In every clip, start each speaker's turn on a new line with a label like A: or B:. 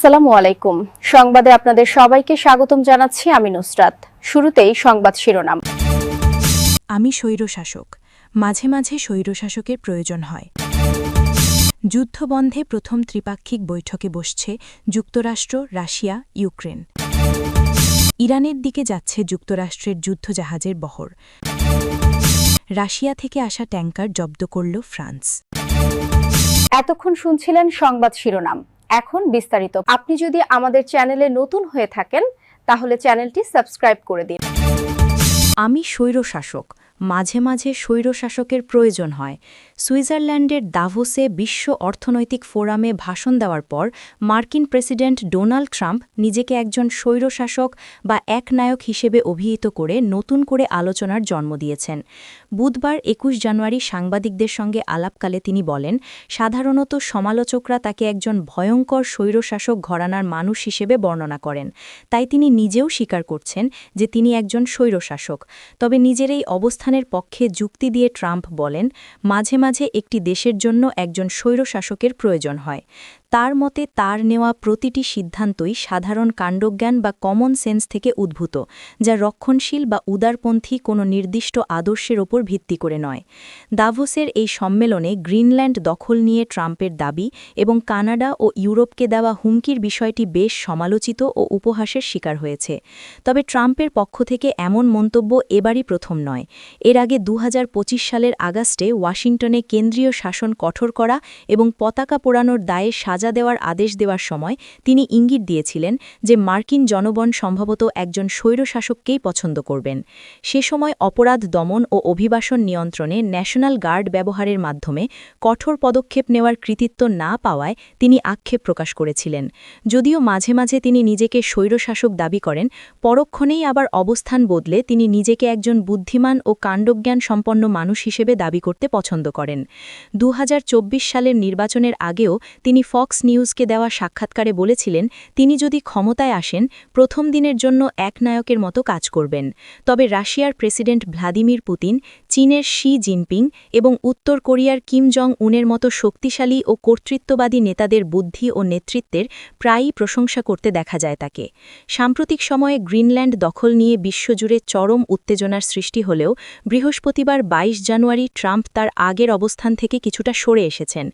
A: আসসালামু আলাইকুম। সংবাদে আপনাদের সবাইকে স্বাগতম জানাচ্ছি আমি নুসরাত। শুরুতেই সংবাদ শিরোনাম।
B: আমি স্বৈরশাসক। মাঝে মাঝে স্বৈরশাসকের প্রয়োজন হয়। যুদ্ধবন্ধে প্রথম ত্রিপাক্ষিক বৈঠকে বসছে যুক্তরাষ্ট্র, রাশিয়া, ইউক্রেন। ইরানের দিকে যাচ্ছে যুক্তরাষ্ট্রের যুদ্ধজাহাজের বহর। রাশিয়া থেকে আসা ট্যাঙ্কার জব্দ করল ফ্রান্স।
A: এতক্ষণ শুনছিলেন সংবাদ শিরোনাম। এখন বিস্তারিত। আপনি যদি আমাদের চ্যানেলে নতুন হয়ে থাকেন তাহলে চ্যানেলটি সাবস্ক্রাইব করে দিন।
B: আমি স্বৈরশাসক। মাঝে মাঝে স্বৈরশাসকের প্রয়োজন হয়। সুইজারল্যান্ডের দাভোসে বিশ্ব অর্থনৈতিক ফোরামে ভাষণ দেওয়ার পর মার্কিন প্রেসিডেন্ট ডোনাল্ড ট্রাম্প নিজেকে একজন স্বৈরশাসক বা একনায়ক হিসেবে অভিহিত করে নতুন করে আলোচনার জন্ম দিয়েছেন। বুধবার ২১ জানুয়ারি সাংবাদিকদের সঙ্গে আলাপকালে তিনি বলেন, সাধারণত সমালোচকরা তাকে একজন ভয়ঙ্কর স্বৈরশাসক ঘরানার মানুষ হিসেবে বর্ণনা করেন। তাই তিনি নিজেও স্বীকার করছেন যে তিনি একজন স্বৈরশাসক। তবে নিজের এই অবস্থানের পক্ষে যুক্তি দিয়ে ট্রাম্প বলেন, মাঝে মাঝে একটি দেশের জন্য একজন স্বৈরশাসকের প্রয়োজন হয়। তার মতে তার নেওয়া প্রতিটি সিদ্ধান্তই সাধারণ কাণ্ডজ্ঞান বা কমন সেন্স থেকে উদ্ভূত, যা রক্ষণশীল বা উদারপন্থী কোনো নির্দিষ্ট আদর্শের ওপর ভিত্তি করে নয়। দাভোসের এই সম্মেলনে গ্রিনল্যান্ড দখল নিয়ে ট্রাম্পের দাবি এবং কানাডা ও ইউরোপকে দেওয়া হুমকির বিষয়টি বেশ সমালোচিত ও উপহাসের শিকার হয়েছে। তবে ট্রাম্পের পক্ষ থেকে এমন মন্তব্য এবারই প্রথম নয়। এর আগে ২০২৫ সালের আগস্টে ওয়াশিংটনে কেন্দ্রীয় শাসন কঠোর করা এবং পতাকা পোড়ানোর দায়ে সাজা দেওয়ার আদেশ দেওয়ার সময় তিনি ইঙ্গিত দিয়েছিলেন যে মার্কিন জনগণ সম্ভবত একজন স্বৈরশাসককেই পছন্দ করবেন। সে সময় অপরাধ দমন ও অভিবাসন নিয়ন্ত্রণে ন্যাশনাল গার্ড ব্যবহারের মাধ্যমে কঠোর পদক্ষেপ নেওয়ার কৃতিত্ব না পাওয়ায় তিনি আক্ষেপ প্রকাশ করেছিলেন। যদিও মাঝে মাঝে তিনি নিজেকে স্বৈরশাসক দাবি করেন, পরক্ষণেই আবার অবস্থান বদলে তিনি নিজেকে একজন বুদ্ধিমান ও কাণ্ডজ্ঞান সম্পন্ন মানুষ হিসেবে দাবি করতে পছন্দ করেন। ২০২৪ সালের নির্বাচনের আগেও তিনি ফক্স নিউজকে দেওয়া সাক্ষাৎকারে বলেছিলেন তিনি যদি ক্ষমতায় আসেন প্রথম দিনের জন্য একনায়কের মতো কাজ করবেন। তবে রাশিয়ার প্রেসিডেন্ট ভ্লাদিমির পুতিন, চীনের শি জিনপিং এবং উত্তর কোরিয়ার কিম জং উনের মতো শক্তিশালী ও কর্তৃত্ববাদী নেতাদের বুদ্ধি ও নেতৃত্বের প্রায়ই প্রশংসা করতে দেখা যায় তাকে। সাম্প্রতিক সময়ে গ্রিনল্যান্ড দখল নিয়ে বিশ্বজুড়ে চরম উত্তেজনার সৃষ্টি হলেও বৃহস্পতিবার ২২ জানুয়ারি ট্রাম্প তার আগের অবস্থান থেকে কিছুটা সরে এসেছেন।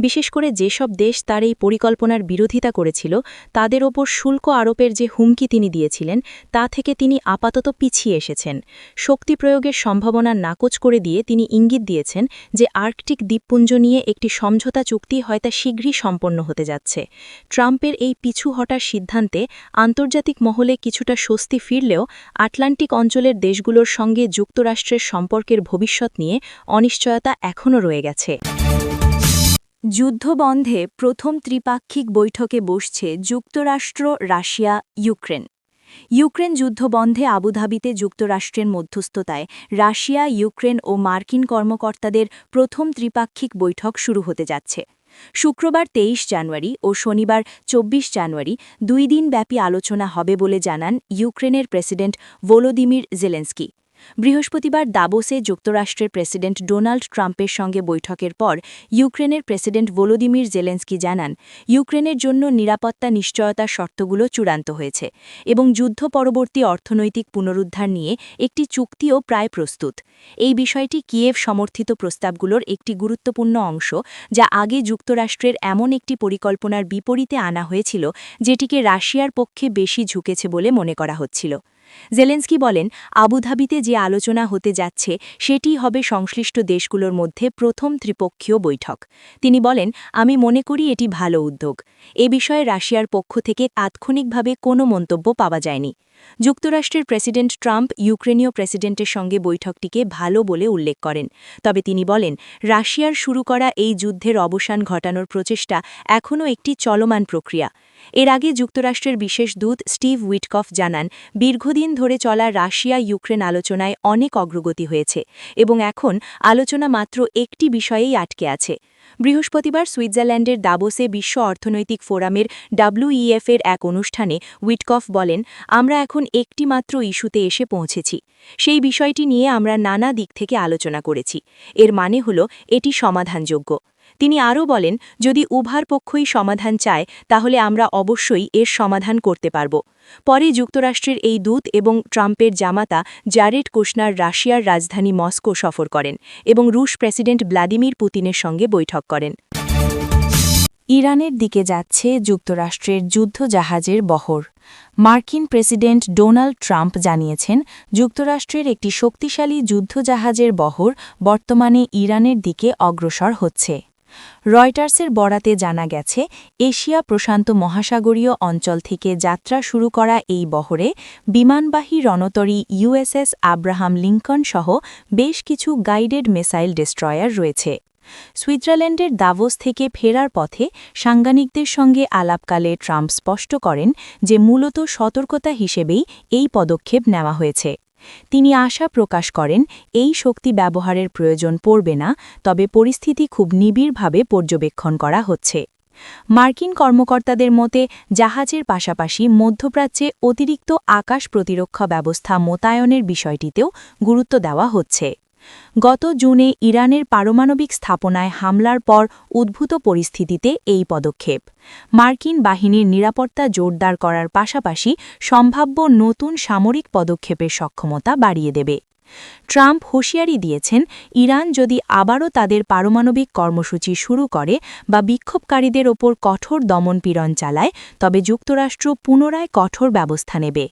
B: বিশেষ করে যেসব দেশ তার এই পরিকল্পনার বিরোধিতা করেছিল তাদের ওপর শুল্ক আরোপের যে হুমকি তিনি দিয়েছিলেন তা থেকে তিনি আপাতত পিছিয়ে এসেছেন। শক্তি প্রয়োগের সম্ভাবনা নাকচ করে দিয়ে তিনি ইঙ্গিত দিয়েছেন যে আর্কটিক দ্বীপপুঞ্জ নিয়ে একটি সমঝোতা চুক্তি হয়তো শীঘ্রই সম্পন্ন হতে যাচ্ছে। ট্রাম্পের এই পিছু হটার সিদ্ধান্তে আন্তর্জাতিক মহলে কিছুটা স্বস্তি ফিরলেও আটলান্টিক অঞ্চলের দেশগুলোর সঙ্গে যুক্তরাষ্ট্রের সম্পর্কের ভবিষ্যৎ নিয়ে অনিশ্চয়তা এখনও রয়ে গেছে। যুদ্ধবন্ধে প্রথম ত্রিপাক্ষিক বৈঠকে বসছে যুক্তরাষ্ট্র, রাশিয়া, ইউক্রেন। ইউক্রেন যুদ্ধবন্ধে আবুধাবিতে যুক্তরাষ্ট্রের মধ্যস্থতায় রাশিয়া, ইউক্রেন ও মার্কিন কর্মকর্তাদের প্রথম ত্রিপাক্ষিক বৈঠক শুরু হতে যাচ্ছে। শুক্রবার ২৩ জানুয়ারি ও শনিবার ২৪ জানুয়ারি ২ দিনব্যাপী আলোচনা হবে বলে জানান ইউক্রেনের প্রেসিডেন্ট ভলোদিমির জেলেন্সকি। বৃহস্পতিবার দাবোসে যুক্তরাষ্ট্রের প্রেসিডেন্ট ডোনাল্ড ট্রাম্পের সঙ্গে বৈঠকের পর ইউক্রেনের প্রেসিডেন্ট ভলোদিমির জেলেন্সকি জানান, ইউক্রেনের জন্য নিরাপত্তা নিশ্চয়তার শর্তগুলো চূড়ান্ত হয়েছে এবং যুদ্ধ পরবর্তী অর্থনৈতিক পুনরুদ্ধার নিয়ে একটি চুক্তিও প্রায় প্রস্তুত। এই বিষয়টি কিয়েভ সমর্থিত প্রস্তাবগুলোর একটি গুরুত্বপূর্ণ অংশ, যা আগে যুক্তরাষ্ট্রের এমন একটি পরিকল্পনার বিপরীতে আনা হয়েছিল যেটিকে রাশিয়ার পক্ষে বেশি ঝুঁকেছে বলে মনে করা হচ্ছিল। জেলেন্সকি বলেন, আবুধাবিতে যে আলোচনা হতে যাচ্ছে সেটি হবে সংশ্লিষ্ট দেশগুলোর মধ্যে প্রথম ত্রিপক্ষীয় বৈঠক। তিনি বলেন, আমি মনে করি এটি ভালো উদ্যোগ। এ বিষয়ে রাশিয়ার পক্ষ থেকে তাৎক্ষণিকভাবে কোনো মন্তব্য পাওয়া যায়নি। যুক্তরাষ্ট্রের প্রেসিডেন্ট ট্রাম্প ইউক্রেনীয় প্রেসিডেন্টের সঙ্গে বৈঠকটিকে ভালো বলে উল্লেখ করেন। তবে তিনি বলেন, রাশিয়ার শুরু করা এই যুদ্ধের অবসান ঘটানোর প্রচেষ্টা এখনও একটি চলমান প্রক্রিয়া। এর আগে যুক্তরাষ্ট্রের বিশেষ দূত স্টিভ উইটকফ জানান, দীর্ঘদিন ধরে চলা রাশিয়া ইউক্রেন আলোচনায় অনেক অগ্রগতি হয়েছে এবং এখন আলোচনা মাত্র একটি বিষয়েই আটকে আছে। বৃহস্পতিবার সুইজারল্যান্ডের দাবোসে বিশ্ব অর্থনৈতিক ফোরামের WEF এর এক অনুষ্ঠানে উইটকফ বলেন, আমরা এখন একটি মাত্র ইস্যুতে এসে পৌঁছেছি। সেই বিষয়টি নিয়ে আমরা নানা দিক থেকে আলোচনা করেছি। এর মানে হল এটি সমাধানযোগ্য। তিনি আরও বলেন, যদি উভয় পক্ষই সমাধান চায় তাহলে আমরা অবশ্যই এর সমাধান করতে পারব। পরে যুক্তরাষ্ট্রের এই দূত এবং ট্রাম্পের জামাতা জ্যারেড কুশনার রাশিয়ার রাজধানী মস্কো সফর করেন এবং রুশ প্রেসিডেন্ট ভ্লাদিমির পুতিনের সঙ্গে বৈঠক করেন। ইরানের দিকে যাচ্ছে যুক্তরাষ্ট্রের যুদ্ধজাহাজের বহর। মার্কিন প্রেসিডেন্ট ডোনাল্ড ট্রাম্প জানিয়েছেন, যুক্তরাষ্ট্রের একটি শক্তিশালী যুদ্ধজাহাজের বহর বর্তমানে ইরানের দিকে অগ্রসর হচ্ছে। রয়টার্সের বরাতে জানা গেছে, এশিয়া প্রশান্ত মহাসাগরীয় অঞ্চল থেকে যাত্রা শুরু করা এই বহরে বিমানবাহী রণতরী ইউএসএস আব্রাহাম লিঙ্কন সহ বেশ কিছু গাইডেড মিসাইল ডেস্ট্রয়ার রয়েছে। সুইজারল্যান্ডের দাভোস থেকে ফেরার পথে সাংবাদিকদের সঙ্গে আলাপকালে ট্রাম্প স্পষ্ট করেন যে মূলত সতর্কতা হিসেবেই এই পদক্ষেপ নেওয়া হয়েছে। তিনি আশা প্রকাশ করেন, এই শক্তি ব্যবহারের প্রয়োজন পড়বে না, তবে পরিস্থিতি খুব নিবিড়ভাবে পর্যবেক্ষণ করা হচ্ছে। মার্কিন কর্মকর্তাদের মতে জাহাজের পাশাপাশি মধ্যপ্রাচ্যে অতিরিক্ত আকাশ প্রতিরক্ষা ব্যবস্থা মোতায়েনের বিষয়টিতেও গুরুত্ব দেওয়া হচ্ছে। গত জুনে ইরানের পারমাণবিক স্থাপনায় হামলার পর উদ্ভূত পরিস্থিতিতে এই পদক্ষেপ মার্কিন বাহিনীর নিরাপত্তা জোরদার করার পাশাপাশি সম্ভাব্য নতুন সামরিক পদক্ষেপের সক্ষমতা বাড়িয়ে দেবে। ট্রাম্প হুঁশিয়ারি দিয়েছেন, ইরান যদি আবারও তাদের পারমাণবিক কর্মসূচি শুরু করে বা বিক্ষোভকারীদের ওপর কঠোর দমনপীড়ন চালায়, তবে যুক্তরাষ্ট্র পুনরায় কঠোর ব্যবস্থা নেবে।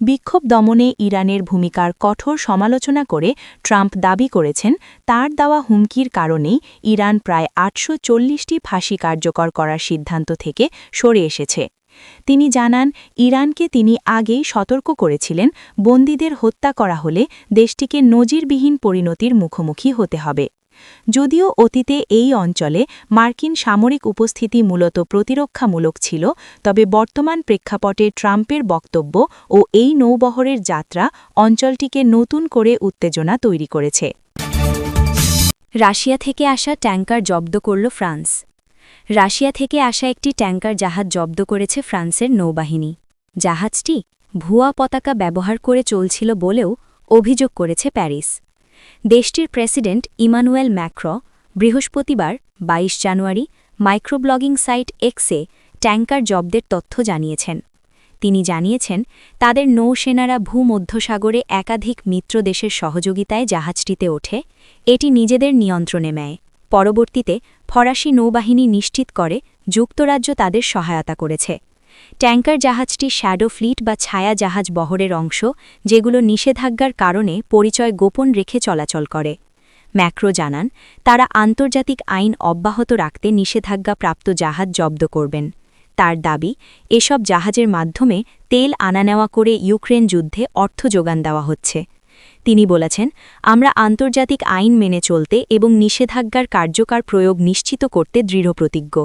B: বিক্ষোভ দমনে ইরানের ভূমিকার কঠোর সমালোচনা করে ট্রাম্প দাবি করেছেন, তার দেওয়া হুমকির কারণেই ইরান প্রায় ৮৪০টি ফাঁসি কার্যকর করার সিদ্ধান্ত থেকে সরে এসেছে। তিনি জানান, ইরানকে তিনি আগেই সতর্ক করেছিলেন, বন্দীদের হত্যা করা হলে দেশটিকে নজিরবিহীন পরিণতির মুখোমুখি হতে হবে। যদিও অতীতে এই অঞ্চলে মার্কিন সামরিক উপস্থিতি মূলত প্রতিরক্ষামূলক ছিল, তবে বর্তমান প্রেক্ষাপটে ট্রাম্পের বক্তব্য ও এই নৌবহরের যাত্রা অঞ্চলটিকে নতুন করে উত্তেজনা তৈরি করেছে। রাশিয়া থেকে আসা ট্যাঙ্কার জব্দ করল ফ্রান্স। রাশিয়া থেকে আসা একটি ট্যাঙ্কার জাহাজ জব্দ করেছে ফ্রান্সের নৌবাহিনী। জাহাজটি ভুয়া পতাকা ব্যবহার করে চলছিল বলেও অভিযোগ করেছে প্যারিস। দেশটির প্রেসিডেন্ট ইমানুয়েল ম্যাক্রো বৃহস্পতিবার ২২ জানুয়ারি মাইক্রোব্লগিং সাইট এক্সে ট্যাঙ্কার জব্দের তথ্য জানিয়েছেন। তিনি জানিয়েছেন, তাদের নৌসেনারা ভূমধ্যসাগরে একাধিক মিত্র দেশের সহযোগিতায় জাহাজটিতে ওঠে, এটি নিজেদের নিয়ন্ত্রণে নেয়। পরবর্তীতে ফরাসি নৌবাহিনী নিশ্চিত করে যুক্তরাজ্য তাদের সহায়তা করেছে। ট্যাঙ্কার জাহাজটি শ্যাডো ফ্লিট বা ছায়া জাহাজ বহরের অংশ, যেগুলো নিষেধাজ্ঞার কারণে পরিচয় গোপন রেখে চলাচল করে। ম্যাক্রো জানান, তারা আন্তর্জাতিক আইন অব্যাহত রাখতে নিষেধাজ্ঞাপ্রাপ্ত জাহাজ জব্দ করবেন। তার দাবি, এসব জাহাজের মাধ্যমে তেল আনা নেওয়া করে ইউক্রেন যুদ্ধে অর্থ যোগান দেওয়া হচ্ছে। তিনি বলেছেন, আমরা আন্তর্জাতিক আইন মেনে চলতে এবং নিষেধাজ্ঞার কার্যকর প্রয়োগ নিশ্চিত করতে দৃঢ়প্রতিজ্ঞ।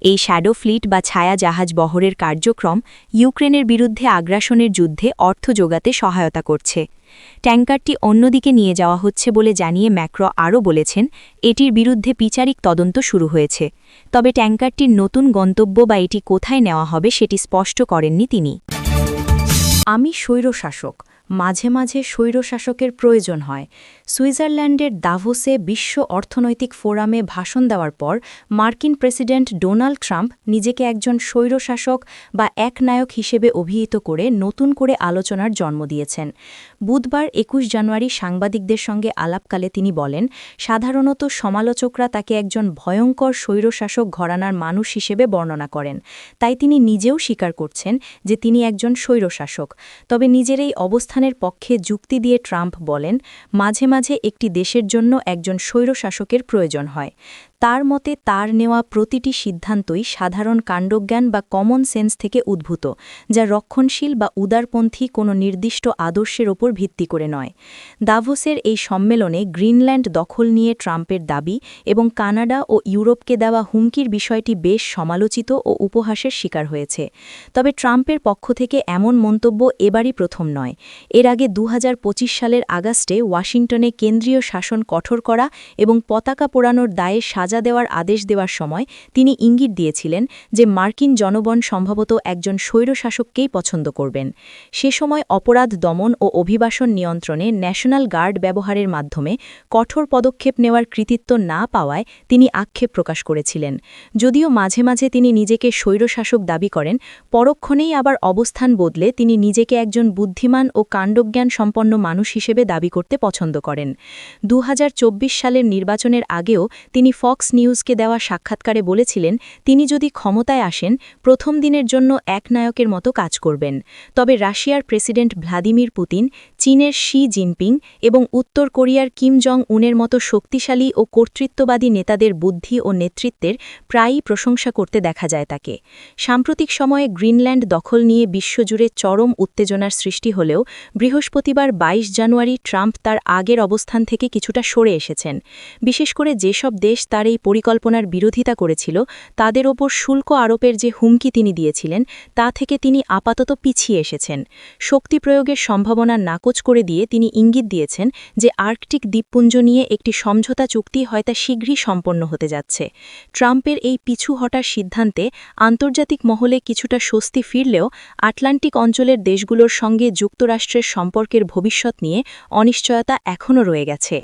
B: এই শ্যাডো ফ্লিট বা ছায়া জাহাজ বহরের কার্যক্রম ইউক্রেনের বিরুদ্ধে আগ্রাসনের যুদ্ধে অর্থ যোগাতে সহায়তা করছে। ট্যাঙ্কারটি অন্যদিকে নিয়ে যাওয়া হচ্ছে বলে জানিয়ে ম্যাক্রো আরও বলেছেন, এটির বিরুদ্ধে বিচারিক তদন্ত শুরু হয়েছে, তবে ট্যাঙ্কারটির নতুন গন্তব্য বা এটি কোথায় নেওয়া হবে সেটি স্পষ্ট করেননি তিনি। আমি স্বৈরশাসক, মাঝে মাঝে স্বৈরশাসকের প্রয়োজন হয়। সুইজারল্যান্ডের দাভোসে বিশ্ব অর্থনৈতিক ফোরামে ভাষণ দেওয়ার পর মার্কিন প্রেসিডেন্ট ডোনাল্ড ট্রাম্প নিজেকে একজন স্বৈরশাসক বা একনায়ক হিসেবে অভিহিত করে নতুন করে আলোচনার জন্ম দিয়েছেন। বুধবার ২১ জানুয়ারি সাংবাদিকদের সঙ্গে আলাপকালে তিনি বলেন, সাধারণত সমালোচকরা তাকে একজন ভয়ঙ্কর স্বৈরশাসক ঘরানার মানুষ হিসেবে বর্ণনা করেন, তাই তিনি নিজেও স্বীকার করছেন যে তিনি একজন স্বৈরশাসক। তবে নিজের এই অবস্থানের পক্ষে যুক্তি দিয়ে ট্রাম্প বলেন, মাঝে মাঝে একটি দেশের জন্য একজন স্বৈরশাসকের প্রয়োজন হয়। তার মতে তার নেওয়া প্রতিটি সিদ্ধান্তই সাধারণ কাণ্ডজ্ঞান বা কমন সেন্স থেকে উদ্ভূত, যা রক্ষণশীল বা উদারপন্থী কোনো নির্দিষ্ট আদর্শের ওপর ভিত্তি করে নয়। দাভোসের এই সম্মেলনে গ্রিনল্যান্ড দখল নিয়ে ট্রাম্পের দাবি এবং কানাডা ও ইউরোপকে দেওয়া হুমকির বিষয়টি বেশ সমালোচিত ও উপহাসের শিকার হয়েছে। তবে ট্রাম্পের পক্ষ থেকে এমন মন্তব্য এবারই প্রথম নয়। এর আগে ২০২৫ সালের আগস্টে ওয়াশিংটনে কেন্দ্রীয় শাসন কঠোর করা এবং পতাকা পোড়ানোর দায়ে সাজা সাজা দেওয়ার আদেশ দেওয়ার সময় তিনি ইঙ্গিত দিয়েছিলেন যে মার্কিন জনগণ সম্ভবত একজন স্বৈরশাসককেই পছন্দ করবেন। সে সময় অপরাধ দমন ও অভিবাসন নিয়ন্ত্রণে ন্যাশনাল গার্ড ব্যবহারের মাধ্যমে কঠোর পদক্ষেপ নেওয়ার কৃতিত্ব না পাওয়ায় তিনি আক্ষেপ প্রকাশ করেছিলেন। যদিও মাঝে মাঝে তিনি নিজেকে স্বৈরশাসক দাবি করেন, পরক্ষণেই আবার অবস্থান বদলে তিনি নিজেকে একজন বুদ্ধিমান ও কাণ্ডজ্ঞান সম্পন্ন মানুষ হিসেবে দাবি করতে পছন্দ করেন। 2024 সালের নির্বাচনের আগেও তিনি ফক্স নিউজকে দেওয়া সাক্ষাৎকারে বলেছিলেন তিনি যদি ক্ষমতায় আসেন প্রথম দিনের জন্য এক নায়কের মতো কাজ করবেন। তবে রাশিয়ার প্রেসিডেন্ট ভ্লাদিমির পুতিন, চীনের শি জিনপিং এবং উত্তর কোরিয়ার কিম জং উনের মতো শক্তিশালী ও কর্তৃত্ববাদী নেতাদের বুদ্ধি ও নেতৃত্বের প্রায়ই প্রশংসা করতে দেখা যায় তাকে। সাম্প্রতিক সময়ে গ্রিনল্যান্ড দখল নিয়ে বিশ্বজুড়ে চরম উত্তেজনার সৃষ্টি হলেও বৃহস্পতিবার 22 জানুয়ারি ট্রাম্প তার আগের অবস্থান থেকে কিছুটা সরে এসেছেন। বিশেষ করে যেসব দেশ তার এই পরিকল্পনার বিরোধিতা করেছিল তাদের ওপর শুল্ক আরোপের যে হুমকি তিনি দিয়েছিলেন তা থেকে তিনি আপাতত পিছিয়ে এসেছেন। শক্তি প্রয়োগের সম্ভাবনা নাকচ করে দিয়ে তিনি ইঙ্গিত দিয়েছেন যে আর্কটিক দ্বীপপুঞ্জ নিয়ে একটি সমঝোতা চুক্তি হয়তো শীঘ্রই সম্পন্ন হতে যাচ্ছে। ট্রাম্পের এই পিছু হটার সিদ্ধান্তে আন্তর্জাতিক মহলে কিছুটা স্বস্তি ফিরলেও আটলান্টিক অঞ্চলের দেশগুলোর সঙ্গে যুক্তরাষ্ট্রের সম্পর্কের ভবিষ্যৎ নিয়ে অনিশ্চয়তা এখনও রয়ে গেছে।